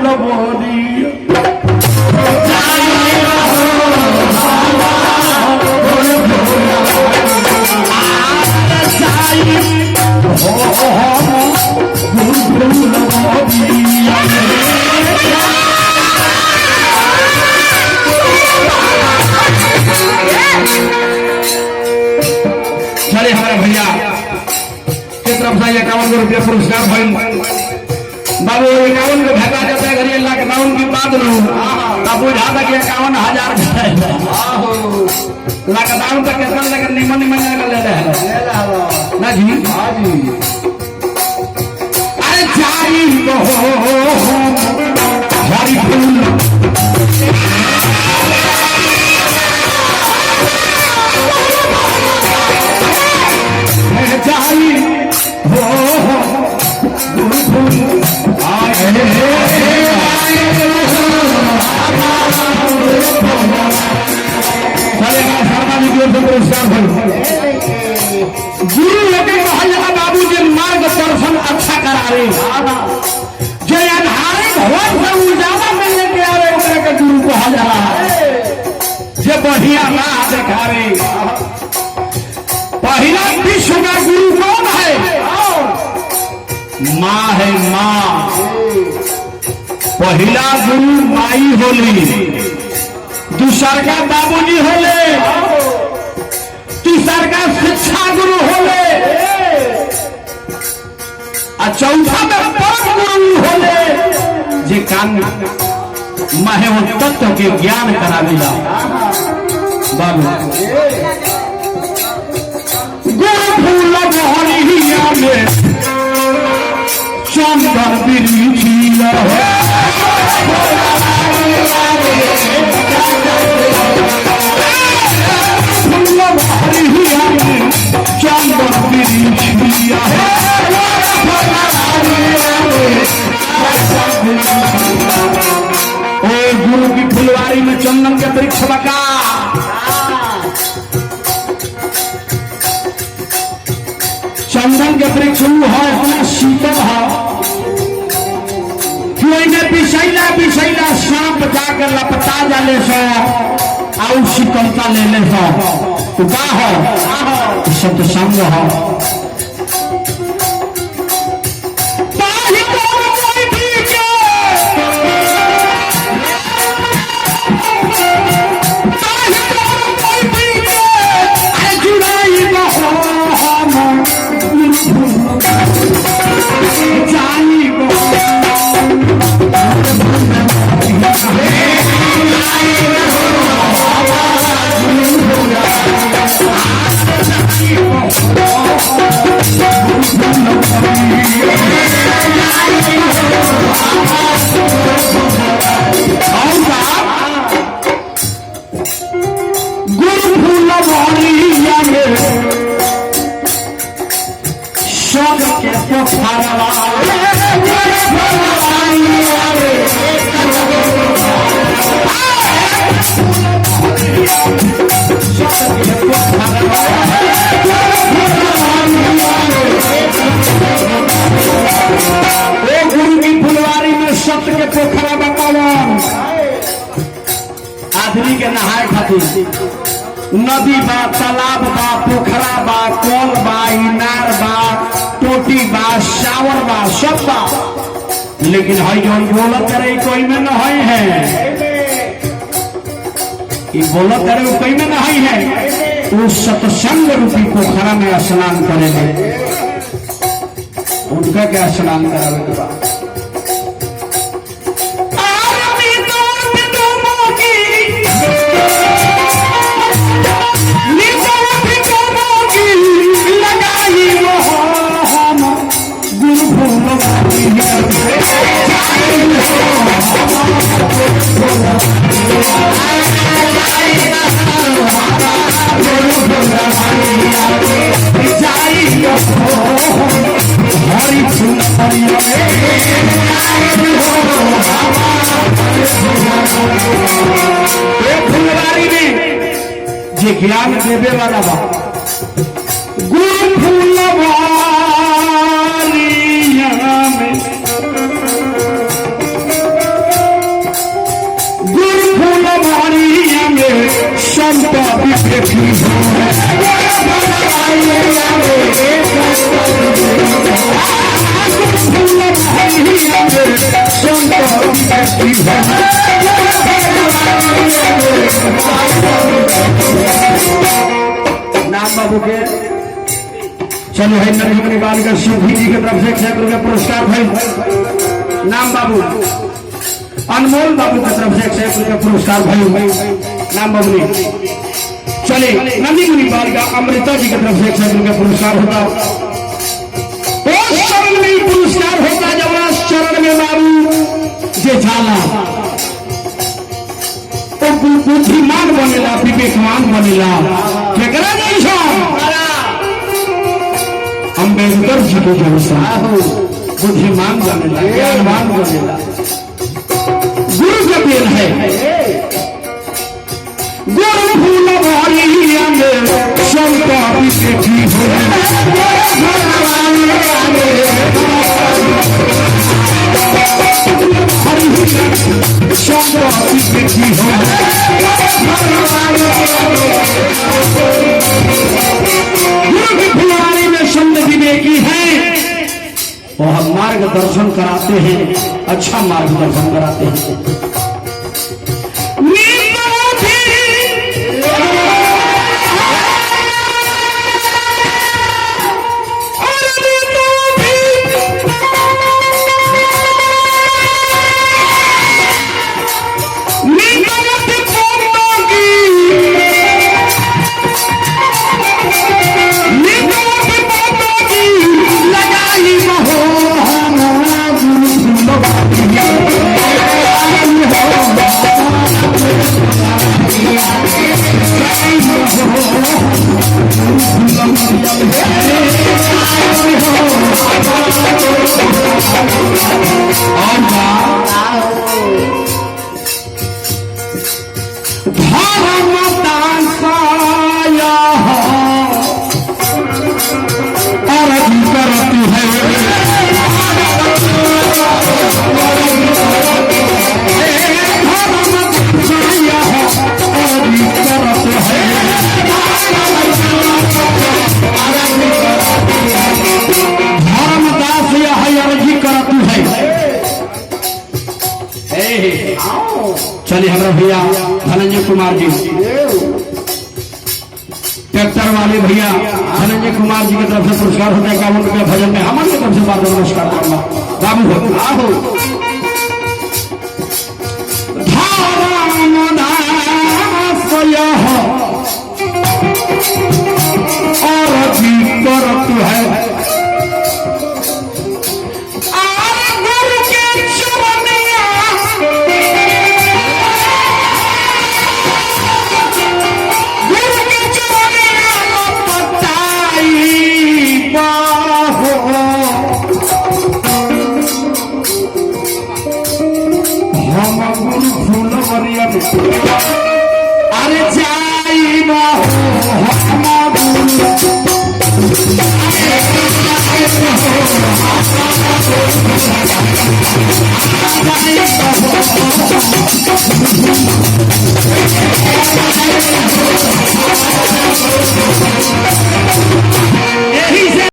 फूल बोली चले हमारे भैया के तरफ से 51 रुपया पुरस्कार भाई बाबू 51 को भेजा जाता है घरी लॉकडाउन की बात नहीं बाबू बुझा कि 51,000 लॉकडाउन का कितना लेकर निमन निमन ले रहे हैं ना जी हाँ जी अरे जाई हरी फूल जाई हो गुरु लेके बाबू जी मार्गदर्शन अच्छा करावे जो आधारित हो उजाला में लेके आवे के गुरु कहा जाला जो बढ़िया राह दिखावे। पहला विश्व का गुरु कौन है? माँ है माँ। पहला गुरु माई होली, दूसर का बाबूजी होले, तीसर का शिक्षा गुरु होले, और चौथा में परम गुरु होले जे कान महे तत्व के ज्ञान करा दिला बाबू। गुरु मोहनिया में चंदन बिरिया चंदन बिरिया ओ गुरु की फुलवारी में चंदन के वृक्ष लगा, चंदन के वृक्ष है अपना शीतल है, बिछैला बिछैला सांप जाकर लपटा जाले सो आउ शीतलता ले ले सो तो का हो सत्संग हो। आदमी के नहाए खातिर नदी बा, तालाब बा, पोखरा बा, कल बा, इनार बा, टोटी बा, शावर बा, सब बा, लेकिन हई जो बोलत करे कोई में न है, बोलत करे कोई में न है, वो सत्संग रूपी पोखरा में स्नान करे उनका क्या स्नान करावे के बाद ज्ञान देवे वाला बा गुरु फूलवारिया में चलिए है नरेंद्र बाल का शिवजी जी की तरफ से 100 रुपया पुरस्कार भाई। नाम बाबू अनमोल बाबू की तरफ से 100 रुपया पुरस्कार भाई। नाम बाबू चलिए नंदी मुनि बाल का अमृता जी की तरफ से 100 रुपया पुरस्कार होगा। चरण में पुरस्कार होगा जब चरण में बाबू जे झाला तो बुद्धिमान बनेला विवेकवान बनेला केकरा नहीं छो अम्बेडकर जी के जैसा बुद्धिमान बनेला ज्ञानवान बनेला गुरु का देन है। गुरु फूल वाली अंग शंका विषेठी फुलवारी में संत विवेकी है वो हम मार्गदर्शन कराते हैं, अच्छा मार्गदर्शन कराते हैं। चलिए हमारा भैया धनंजय कुमार जी ट्रैक्टर वाले भैया धनंजय कुमार जी की तरफ से पुरस्कार होता है 51 रुपया भजन में हमारे की तरफ से बार नमस्कार करना बाबू आहो और जी करत है अरे जाई बाहो